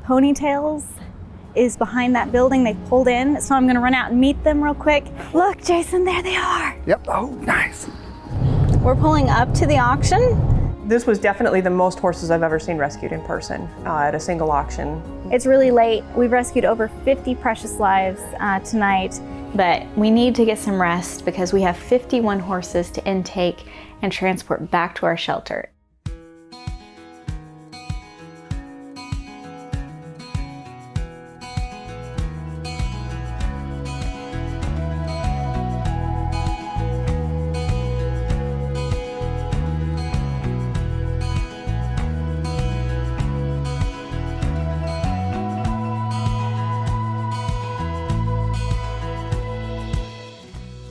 Ponytails is behind that building. They pulled in, so I'm gonna run out and meet them real quick. Look, Jason, there they are. Yep, oh, nice. We're pulling up to the auction. This was definitely the most horses I've ever seen rescued in person at a single auction. It's really late. We've rescued over 50 precious lives tonight, but we need to get some rest because we have 51 horses to intake and transport back to our shelter.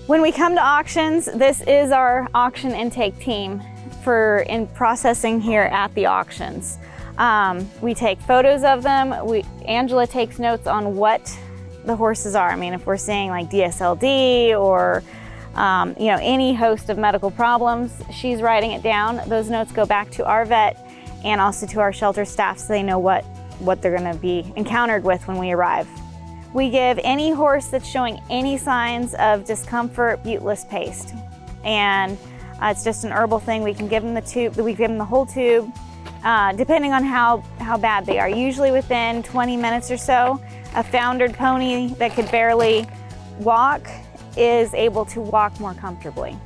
When we come to auctions, this is our auction intake team for processing here at the auctions. We take photos of them. Angela takes notes on what the horses are. I mean, if we're seeing like DSLD or any host of medical problems, she's writing it down. Those notes go back to our vet and also to our shelter staff so they know what they're gonna be encountered with when we arrive. We give any horse that's showing any signs of discomfort butyless paste. And it's just an herbal thing. We can give them the tube, we give them the whole tube, depending on how bad they are. Usually within 20 minutes or so, a foundered pony that could barely walk is able to walk more comfortably.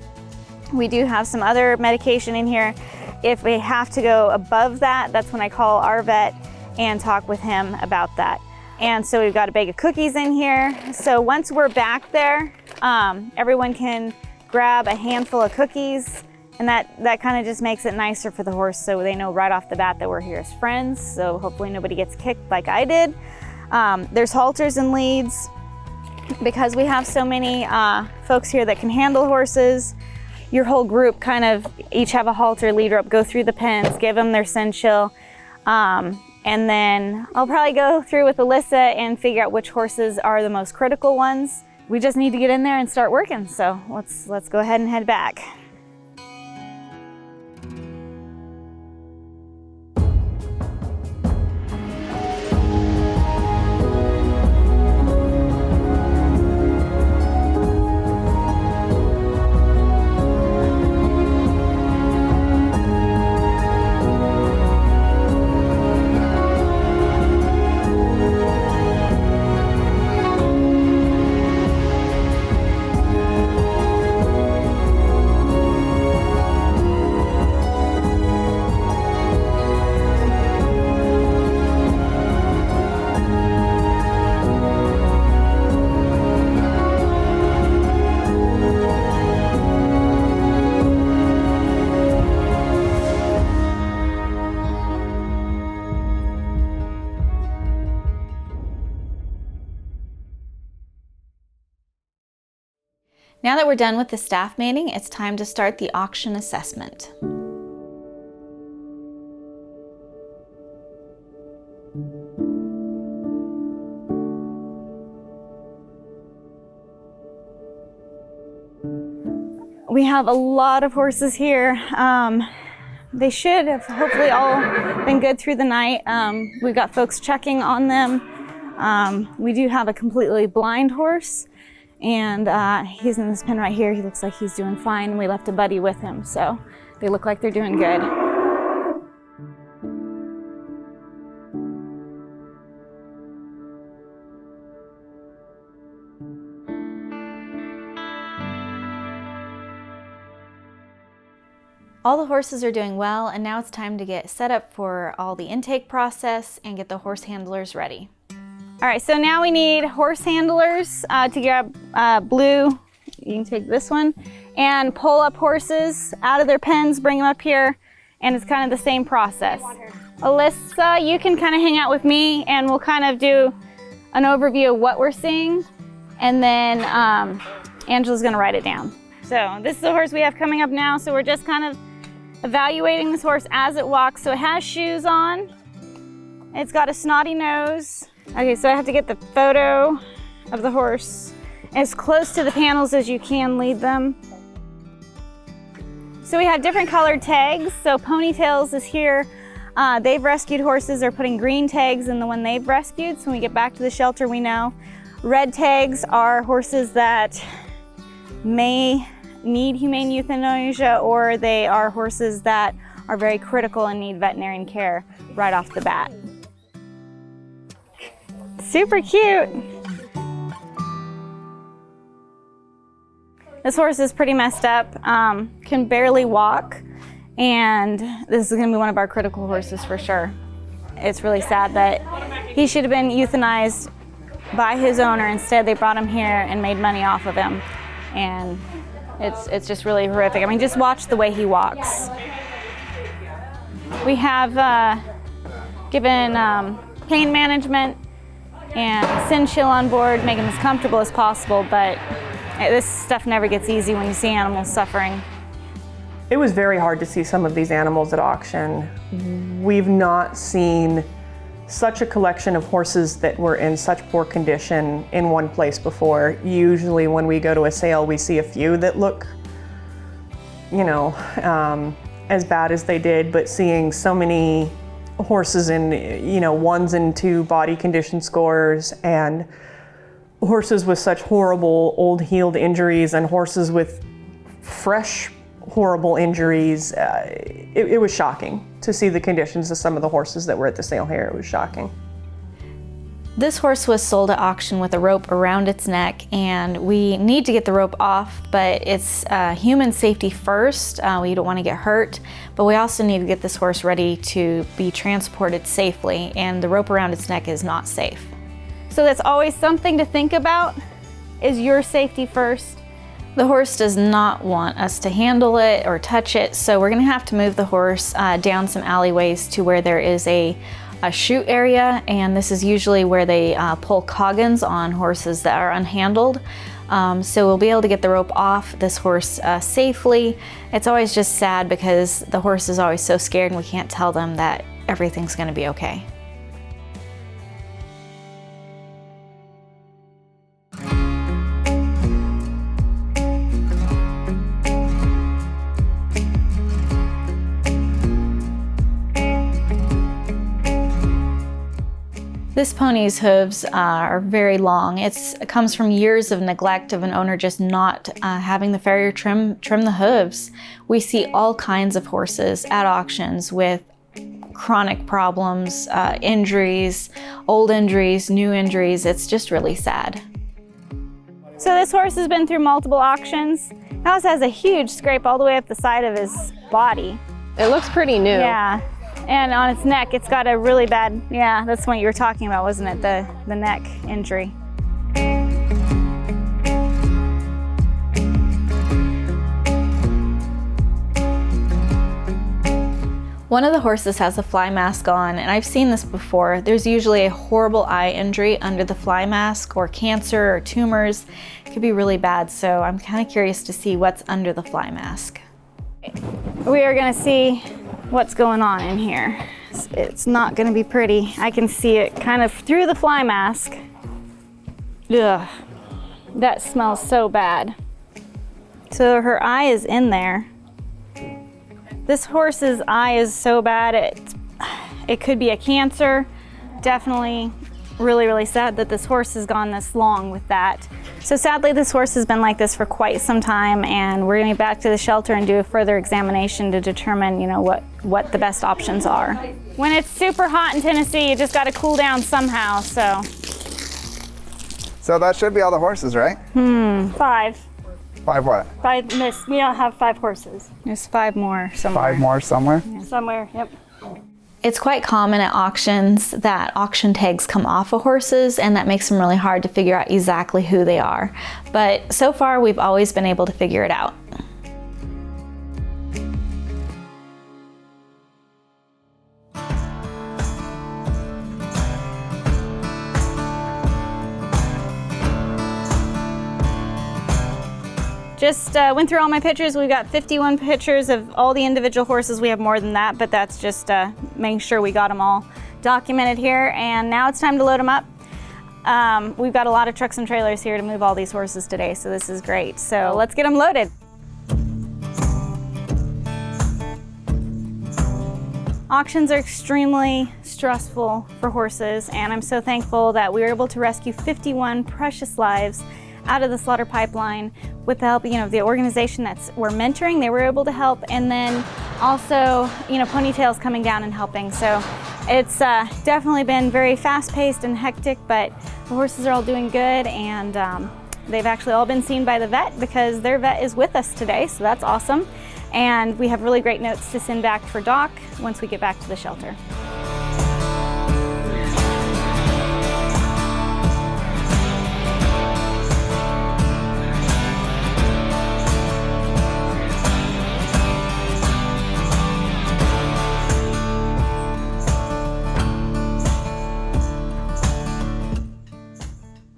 We do have some other medication in here. If we have to go above that, that's when I call our vet and talk with him about that. And so we've got a bag of cookies in here. So once we're back there, everyone can grab a handful of cookies, and that kind of just makes it nicer for the horse so they know right off the bat that we're here as friends. So hopefully nobody gets kicked like I did. There's halters and leads. Because we have so many folks here that can handle horses, your whole group kind of each have a halter, lead rope, go through the pens, give them their Senchill. And then I'll probably go through with Alyssa and figure out which horses are the most critical ones. We just need to get in there and start working. So let's go ahead and head back. Now that we're done with the staff meeting, it's time to start the auction assessment. We have a lot of horses here. They should have hopefully all been good through the night. We've got folks checking on them. We do have a completely blind horse, and he's in this pen right here. He looks like he's doing fine. We left a buddy with him, so they look like they're doing good. All the horses are doing well, and now it's time to get set up for all the intake process and get the horse handlers ready. All right, so now we need horse handlers to grab blue. You can take this one and pull up horses out of their pens, bring them up here, and it's kind of the same process. Alyssa, you can kind of hang out with me and we'll kind of do an overview of what we're seeing, and then Angela's gonna write it down. So this is the horse we have coming up now, so we're just kind of evaluating this horse as it walks. So it has shoes on, it's got a snotty nose. Okay, so I have to get the photo of the horse as close to the panels as you can lead them. So we have different colored tags. So Ponytails is here. They've rescued horses. They're putting green tags in the one they've rescued, so when we get back to the shelter we know. Red tags are horses that may need humane euthanasia, or they are horses that are very critical and need veterinarian care right off the bat. Super cute. This horse is pretty messed up, can barely walk, and this is gonna be one of our critical horses for sure. It's really sad that he should have been euthanized by his owner. Instead, they brought him here and made money off of him, and it's just really horrific. I mean, just watch the way he walks. We have given pain management and Sin Chill on board, make him as comfortable as possible, but this stuff never gets easy when you see animals suffering. It was very hard to see some of these animals at auction. We've not seen such a collection of horses that were in such poor condition in one place before. Usually when we go to a sale, we see a few that look, you know, as bad as they did, but seeing so many horses in, you know, 1s and 2 body condition scores, and horses with such horrible old healed injuries, and horses with fresh horrible injuries, it was shocking to see the conditions of some of the horses that were at the sale here. It was shocking. This horse was sold at auction with a rope around its neck, and we need to get the rope off, but it's human safety first. We don't want to get hurt, but we also need to get this horse ready to be transported safely, and the rope around its neck is not safe. So that's always something to think about, is your safety first. The horse does not want us to handle it or touch it, so we're gonna have to move the horse down some alleyways to where there is a chute area, and this is usually where they pull coggins on horses that are unhandled. So we'll be able to get the rope off this horse safely. It's always just sad because the horse is always so scared and we can't tell them that everything's gonna be okay. This pony's hooves are very long. It comes from years of neglect of an owner just not having the farrier trim the hooves. We see all kinds of horses at auctions with chronic problems, injuries, old injuries, new injuries. It's just really sad. So this horse has been through multiple auctions. It also has a huge scrape all the way up the side of his body. It looks pretty new. Yeah. And on its neck, it's got a really bad, yeah, that's what you were talking about, wasn't it? The neck injury. One of the horses has a fly mask on, and I've seen this before. There's usually a horrible eye injury under the fly mask, or cancer or tumors. It could be really bad, so I'm kind of curious to see what's under the fly mask. We are gonna see what's going on in here. It's not gonna be pretty. I can see it kind of through the fly mask. Ugh, that smells so bad. So her eye is in there. This horse's eye is so bad, it could be a cancer. Definitely really, really sad that this horse has gone this long with that. So sadly, this horse has been like this for quite some time, and we're gonna get back to the shelter and do a further examination to determine, you know, what the best options are. When it's super hot in Tennessee, you just gotta cool down somehow, so. So that should be all the horses, right? 5. 5 what? 5, miss, we don't have 5 horses. There's 5 more somewhere. 5 more somewhere? Somewhere, yep. It's quite common at auctions that auction tags come off of horses, and that makes them really hard to figure out exactly who they are. But so far, we've always been able to figure it out. Just went through all my pictures. We've got 51 pictures of all the individual horses. We have more than that, but that's just making sure we got them all documented here. And now it's time to load them up. We've got a lot of trucks and trailers here to move all these horses today, so this is great. So let's get them loaded. Auctions are extremely stressful for horses, and I'm so thankful that we were able to rescue 51 precious lives out of the slaughter pipeline with the help, the organization we're mentoring. They were able to help, and then also, Ponytail's coming down and helping. So it's definitely been very fast-paced and hectic, but the horses are all doing good, and they've actually all been seen by the vet because their vet is with us today, so that's awesome. And we have really great notes to send back for Doc once we get back to the shelter.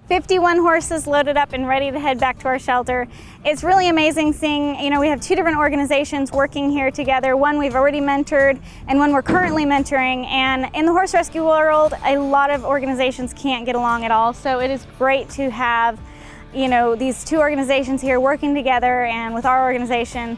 51 horses loaded up and ready to head back to our shelter. It's really amazing seeing, we have two different organizations working here together. One we've already mentored and one we're currently mentoring. And in the horse rescue world, a lot of organizations can't get along at all. So it is great to have, these two organizations here working together and with our organization.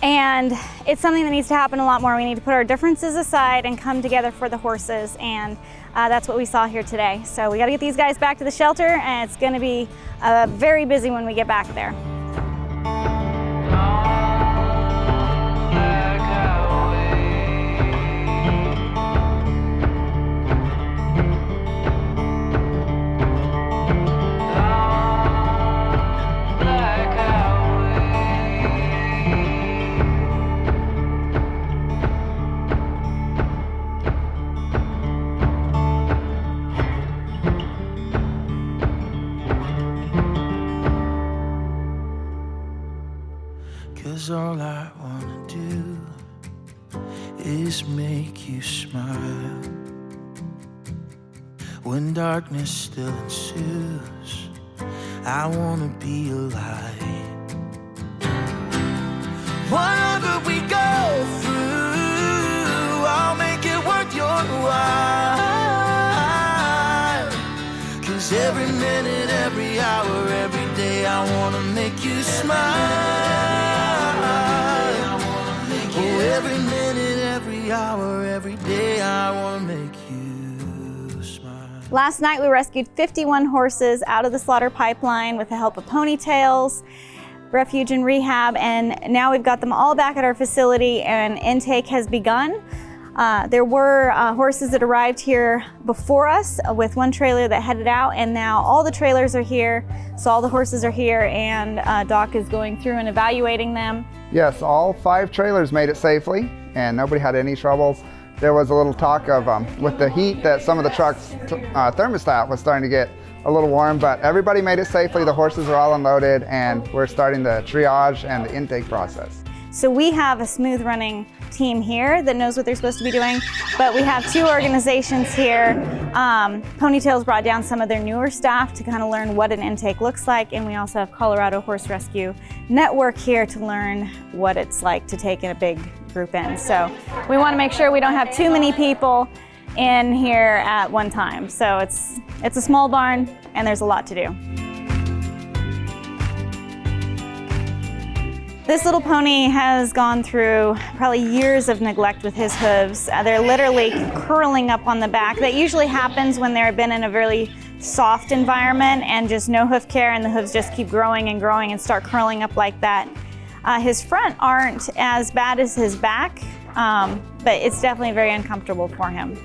And it's something that needs to happen a lot more. We need to put our differences aside and come together for the horses. And that's what we saw here today. So we got to get these guys back to the shelter, and it's going to be very busy when we get back there. Cause all I wanna do is make you smile. When darkness still ensues, I wanna be a light. Whatever we go through, I'll make it worth your while. Cause every minute, every hour, every day, I wanna make you smile. Every minute, every hour, every day, I want to make you smile. Last night we rescued 51 horses out of the slaughter pipeline with the help of Ponytails, Refuge and Rehab, and now we've got them all back at our facility and intake has begun. There were horses that arrived here before us with one trailer that headed out, and now all the trailers are here, so all the horses are here, and Doc is going through and evaluating them. Yes, all 5 trailers made it safely, and nobody had any troubles. There was a little talk of, with the heat, that some of the trucks' thermostat was starting to get a little warm, but everybody made it safely. The horses are all unloaded, and we're starting the triage and the intake process. So we have a smooth running team here that knows what they're supposed to be doing, but we have 2 organizations here. Ponytails brought down some of their newer staff to kind of learn what an intake looks like, and we also have Colorado Horse Rescue Network here to learn what it's like to take in a big group in. So we want to make sure we don't have too many people in here at one time. So it's a small barn and there's a lot to do. This little pony has gone through probably years of neglect with his hooves. They're literally curling up on the back. That usually happens when they've been in a really soft environment and just no hoof care, and the hooves just keep growing and growing and start curling up like that. His front aren't as bad as his back, but it's definitely very uncomfortable for him.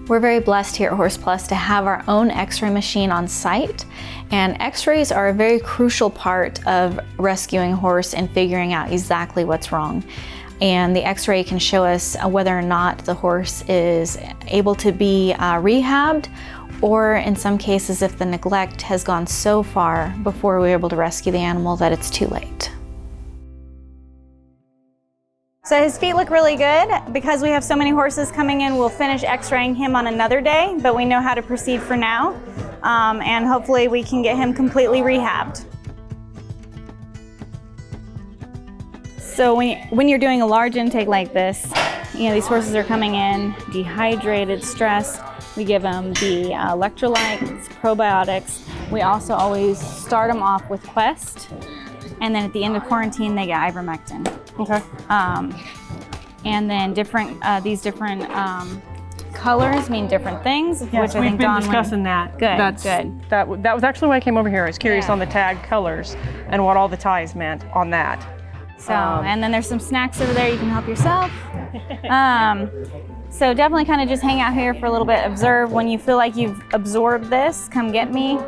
We're very blessed here at Horse Plus to have our own x-ray machine on site, and x-rays are a very crucial part of rescuing a horse and figuring out exactly what's wrong. And the x-ray can show us whether or not the horse is able to be rehabbed, or in some cases if the neglect has gone so far before we're able to rescue the animal that it's too late. So his feet look really good. Because we have so many horses coming in, we'll finish x-raying him on another day, but we know how to proceed for now. And hopefully we can get him completely rehabbed. So when you're doing a large intake like this, these horses are coming in dehydrated, stressed. We give them the electrolytes, probiotics. We also always start them off with Quest. And then at the end of quarantine, they get ivermectin. Okay. And then these different colors mean different things, Yes, which I we've think been Dawn discussing that. Good, That's, good. That was actually why I came over here. I was curious Yeah. on the tag colors and what all the ties meant on that. So, and then there's some snacks over there. You can help yourself. So definitely kind of just hang out here for a little bit, observe. When you feel like you've absorbed this, come get me,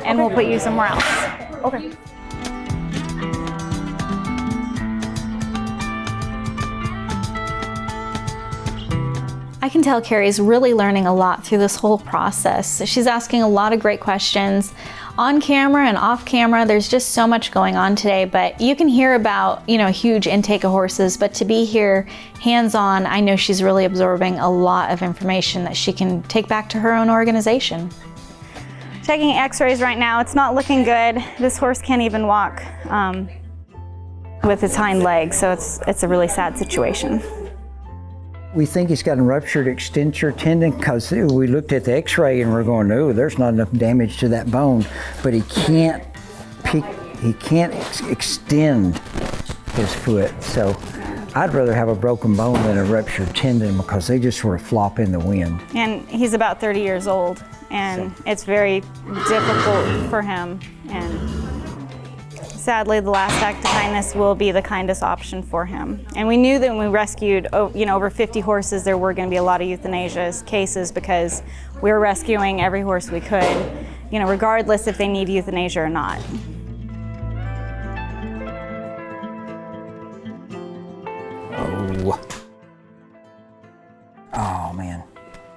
and we'll put you somewhere else. Okay. I can tell Carrie's really learning a lot through this whole process. She's asking a lot of great questions on camera and off camera. There's just so much going on today, but you can hear about, a huge intake of horses, but to be here hands-on, I know she's really absorbing a lot of information that she can take back to her own organization. Checking x-rays right now. It's not looking good. This horse can't even walk with its hind legs, so it's a really sad situation. We think he's got a ruptured extensor tendon because we looked at the x-ray and we're going, no, there's not enough damage to that bone, but he can't extend his foot. So I'd rather have a broken bone than a ruptured tendon because they just sort of flop in the wind. And he's about 30 years old, and it's very difficult for him. And sadly, the last act of kindness will be the kindest option for him. And we knew that when we rescued, over 50 horses, there were going to be a lot of euthanasia cases because we were rescuing every horse we could, regardless if they need euthanasia or not. Oh man,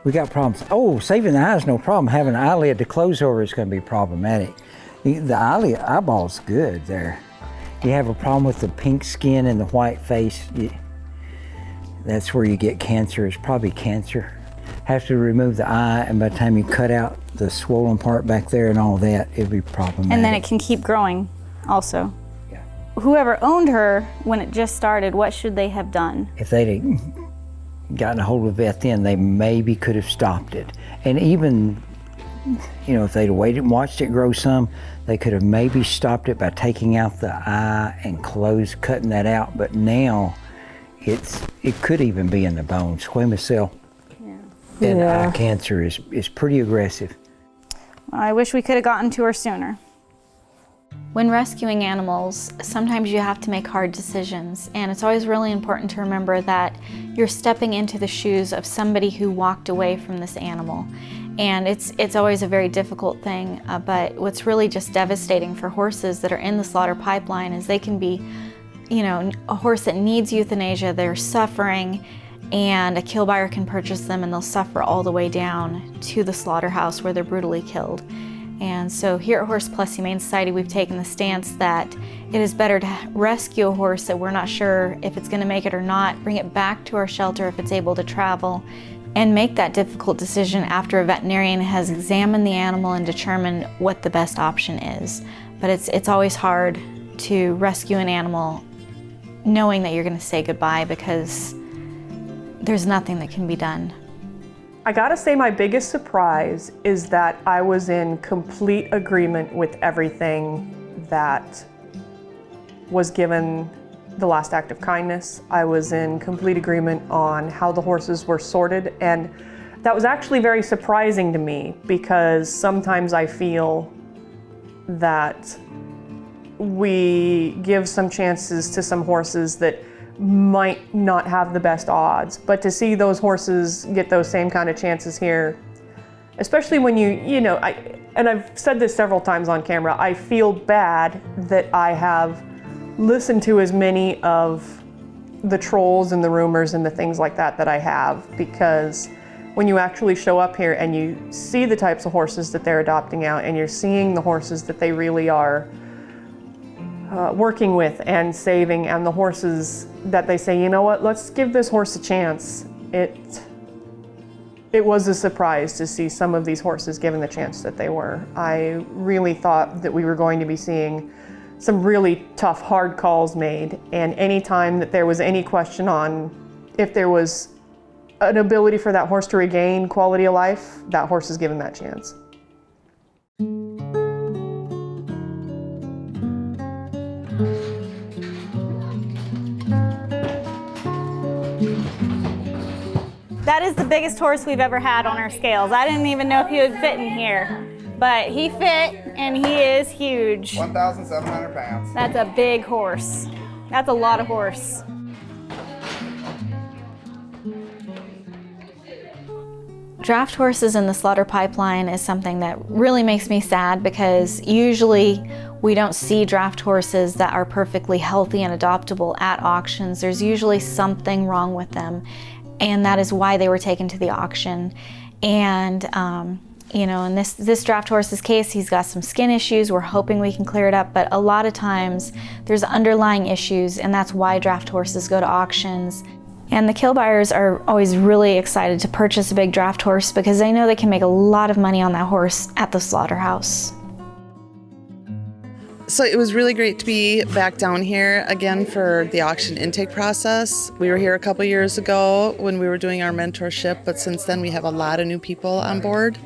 we got problems. Oh, saving the eye is no problem. Having an eyelid to close over is going to be problematic. The eyeball's good there. You have a problem with the pink skin and the white face, that's where you get cancer. It's probably cancer. Have to remove the eye, and by the time you cut out the swollen part back there and all that, it'd be problematic. And then it can keep growing also. Yeah. Whoever owned her when it just started, what should they have done? If they'd gotten a hold of the vet then, they maybe could have stopped it. And even, if they'd waited and watched it grow some, they could have maybe stopped it by taking out the eye and cutting that out. But now, it could even be in the bone. Squamous cell and eye cancer is pretty aggressive. Well, I wish we could have gotten to her sooner. When rescuing animals, sometimes you have to make hard decisions, and it's always really important to remember that you're stepping into the shoes of somebody who walked away from this animal. And it's always a very difficult thing, but what's really just devastating for horses that are in the slaughter pipeline is they can be, a horse that needs euthanasia, they're suffering, and a kill buyer can purchase them and they'll suffer all the way down to the slaughterhouse where they're brutally killed. And so here at Horse Plus Humane Society, we've taken the stance that it is better to rescue a horse that we're not sure if it's going to make it or not, bring it back to our shelter if it's able to travel, and make that difficult decision after a veterinarian has examined the animal and determined what the best option is. But it's always hard to rescue an animal knowing that you're going to say goodbye because there's nothing that can be done. I gotta say my biggest surprise is that I was in complete agreement with everything that was given the last act of kindness. I was in complete agreement on how the horses were sorted, and that was actually very surprising to me because sometimes I feel that we give some chances to some horses that might not have the best odds, but to see those horses get those same kind of chances here, especially when and I've said this several times on camera, I feel bad that I have listened to as many of the trolls and the rumors and the things like that I have, because when you actually show up here and you see the types of horses that they're adopting out and you're seeing the horses that they really are working with and saving, and the horses that they say, let's give this horse a chance. It was a surprise to see some of these horses given the chance that they were. I really thought that we were going to be seeing some really tough, hard calls made, and any time that there was any question on if there was an ability for that horse to regain quality of life, that horse is given that chance. That is the biggest horse we've ever had on our scales. I didn't even know if he would fit in here, but he fit and he is huge. 1,700 pounds. That's a big horse. That's a lot of horse. Draft horses in the slaughter pipeline is something that really makes me sad, because usually we don't see draft horses that are perfectly healthy and adoptable at auctions. There's usually something wrong with them, and that is why they were taken to the auction. And you know, in this draft horse's case, he's got some skin issues. We're hoping we can clear it up, but a lot of times there's underlying issues, and that's why draft horses go to auctions. And the kill buyers are always really excited to purchase a big draft horse because they know they can make a lot of money on that horse at the slaughterhouse. So it was really great to be back down here again for the auction intake process. We were here a couple years ago when we were doing our mentorship, but since then we have a lot of new people on board.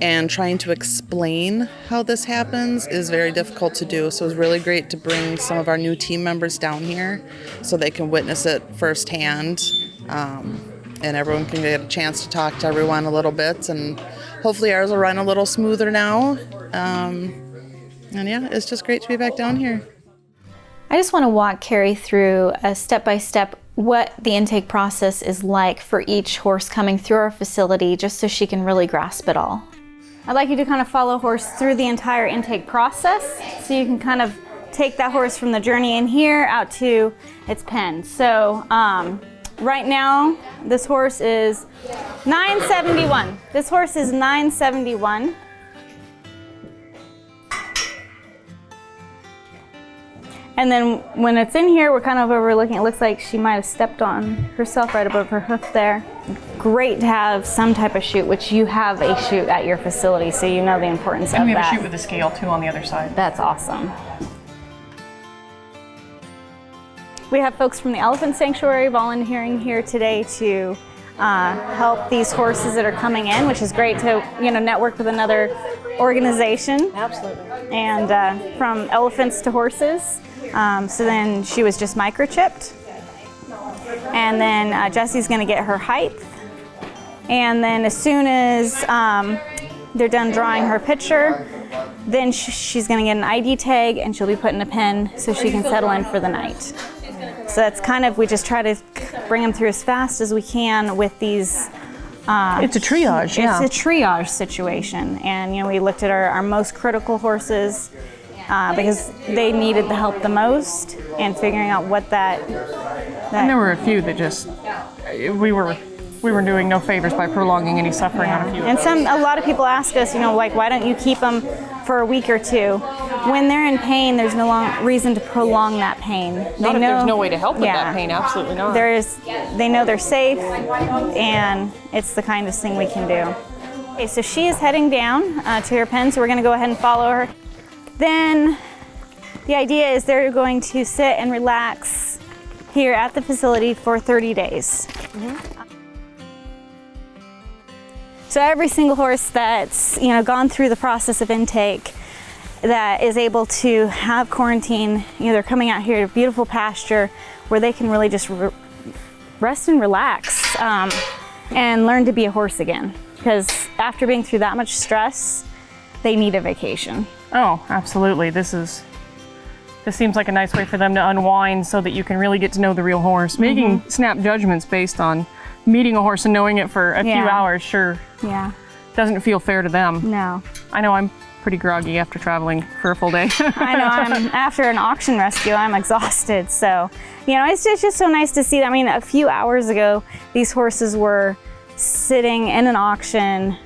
And trying to explain how this happens is very difficult to do. So it was really great to bring some of our new team members down here so they can witness it firsthand. And everyone can get a chance to talk to everyone a little bit. And hopefully ours will run a little smoother now. And yeah, it's just great to be back down here. I just want to walk Carrie through a step-by-step what the intake process is like for each horse coming through our facility, just so she can really grasp it all. I'd like you to kind of follow a horse through the entire intake process so you can kind of take that horse from the journey in here out to its pen. So right now, this horse is 971. This horse is 971. And then when it's in here, we're kind of overlooking. It looks like she might have stepped on herself right above her hoof there. Great to have some type of chute, which you have a chute at your facility, so you know the importance of that. And we have a chute with a scale too on the other side. That's awesome. We have folks from the Elephant Sanctuary volunteering here today to help these horses that are coming in, which is great to network with another organization. Absolutely. And from elephants to horses. So then she was just microchipped. And then Jesse's gonna get her height. And then as soon as they're done drawing her picture, then she's gonna get an ID tag and she'll be put in a pen so she can settle in for the night. So that's kind of, we just try to bring them through as fast as we can with these. It's a triage, yeah. It's a triage situation. And we looked at our most critical horses because they needed the help the most, and figuring out what that And there were a few that just, we were doing no favors by prolonging any suffering on a few. And a lot of people ask us, like, why don't you keep them for a week or two? When they're in pain, there's no reason to prolong that pain. Not if there's no way to help with that pain, absolutely not. They know they're safe, and it's the kindest thing we can do. Okay, so she is heading down to her pen, so we're gonna go ahead and follow her. Then the idea is they're going to sit and relax here at the facility for 30 days. Mm-hmm. So every single horse that's gone through the process of intake that is able to have quarantine, they're coming out here to a beautiful pasture where they can really just rest and relax and learn to be a horse again. Because after being through that much stress, they need a vacation. Oh, absolutely. This seems like a nice way for them to unwind so that you can really get to know the real horse. Mm-hmm. Making snap judgments based on meeting a horse and knowing it for a few hours, sure. Yeah. Doesn't feel fair to them. No. I know I'm pretty groggy after traveling for a full day. I know, after an auction rescue, I'm exhausted. So, it's just so nice to see that. I mean, a few hours ago, these horses were sitting in an auction.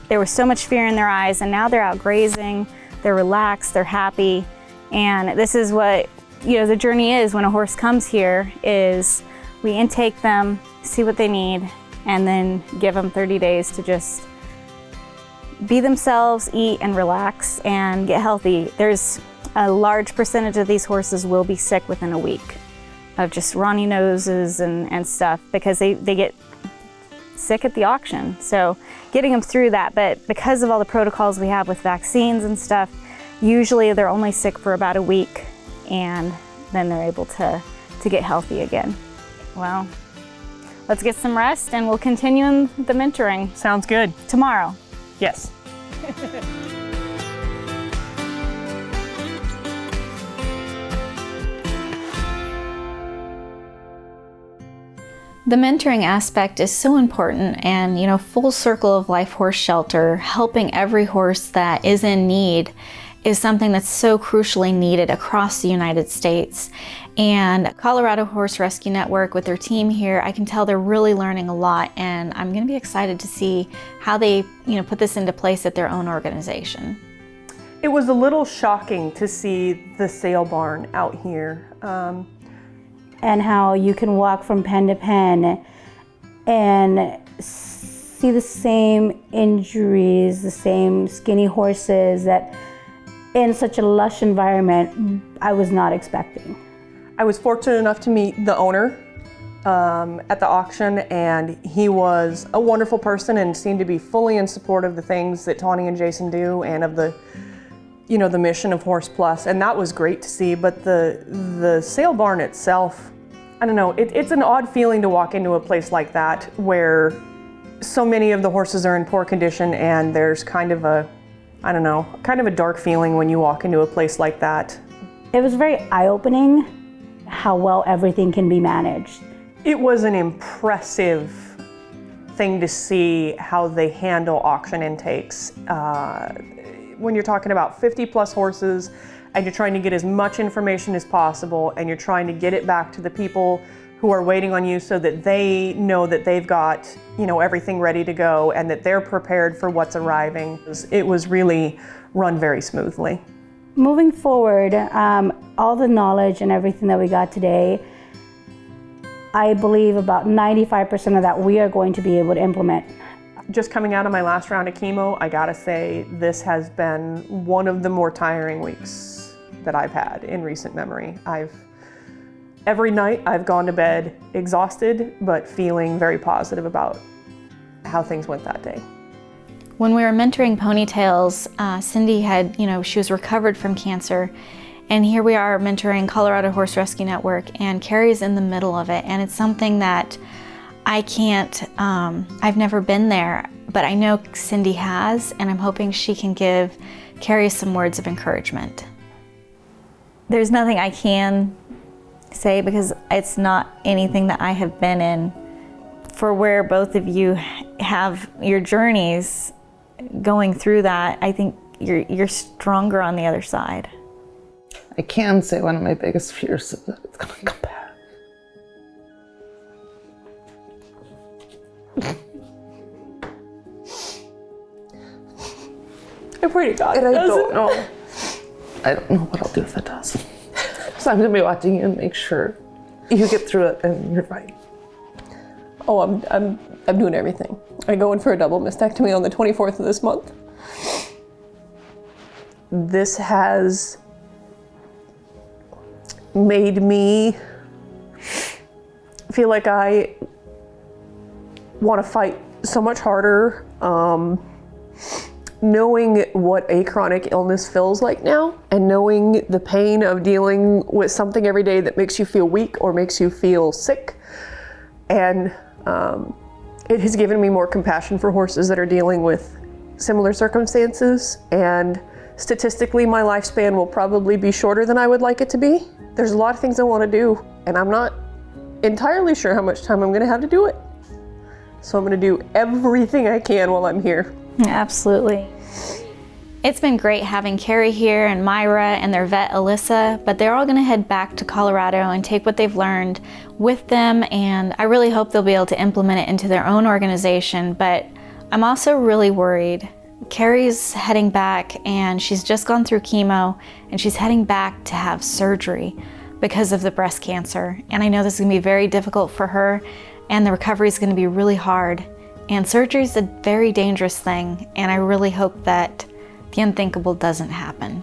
There was so much fear in their eyes, and now they're out grazing, they're relaxed, they're happy. And this is what, the journey is when a horse comes here, is we intake them, see what they need, and then give them 30 days to just be themselves, eat and relax and get healthy. There's a large percentage of these horses will be sick within a week of just runny noses and stuff, because they get sick at the auction. So getting them through that, but because of all the protocols we have with vaccines and stuff, usually they're only sick for about a week, and then they're able to get healthy again. Well, let's get some rest and we'll continue the mentoring Sounds good. tomorrow. Yes. The mentoring aspect is so important, and full circle of life horse shelter, helping every horse that is in need, is something that's so crucially needed across the United States. And Colorado Horse Rescue Network, with their team here, I can tell they're really learning a lot, and I'm going to be excited to see how they put this into place at their own organization. It was a little shocking to see the sale barn out here. And how you can walk from pen to pen and see the same injuries, the same skinny horses that in such a lush environment I was not expecting. I was fortunate enough to meet the owner at the auction, and he was a wonderful person and seemed to be fully in support of the things that Tawny and Jason do and of the the mission of Horse Plus, and that was great to see. But the sale barn itself, I don't know, it's an odd feeling to walk into a place like that where so many of the horses are in poor condition, and there's kind of a dark feeling when you walk into a place like that. It was very eye-opening how well everything can be managed. It was an impressive thing to see how they handle auction intakes. When you're talking about 50 plus horses and you're trying to get as much information as possible and you're trying to get it back to the people who are waiting on you so that they know that they've got everything ready to go and that they're prepared for what's arriving. It was really run very smoothly. Moving forward, all the knowledge and everything that we got today, I believe about 95% of that we are going to be able to implement. Just coming out of my last round of chemo, I gotta say this has been one of the more tiring weeks that I've had in recent memory. Every night I've gone to bed exhausted, but feeling very positive about how things went that day. When we were mentoring ponytails, Cindy had, she was recovered from cancer, and here we are mentoring Colorado Horse Rescue Network, and Carrie's in the middle of it, and it's something that I can't, I've never been there, but I know Cindy has, and I'm hoping she can give Carrie some words of encouragement. There's nothing I can say because it's not anything that I have been in. For where both of you have your journeys going through that, I think you're stronger on the other side. I can say one of my biggest fears is that it's going to come back. I pray to God. And I don't know. I don't know what I'll do if it does. So I'm going to be watching you and make sure you get through it and you're fine. Oh, I'm doing everything. I go in for a double mastectomy on the 24th of this month. This has made me feel like I want to fight so much harder. Knowing what a chronic illness feels like now, and knowing the pain of dealing with something every day that makes you feel weak or makes you feel sick. And it has given me more compassion for horses that are dealing with similar circumstances. And statistically, my lifespan will probably be shorter than I would like it to be. There's a lot of things I want to do, and I'm not entirely sure how much time I'm going to have to do it. So I'm going to do everything I can while I'm here. Absolutely. It's been great having Carrie here and Myra and their vet Alyssa, but they're all going to head back to Colorado and take what they've learned with them, and I really hope they'll be able to implement it into their own organization. But I'm also really worried. Carrie's heading back, and she's just gone through chemo, and she's heading back to have surgery because of the breast cancer. And I know this is going to be very difficult for her, and the recovery is going to be really hard. And surgery is a very dangerous thing, and I really hope that the unthinkable doesn't happen.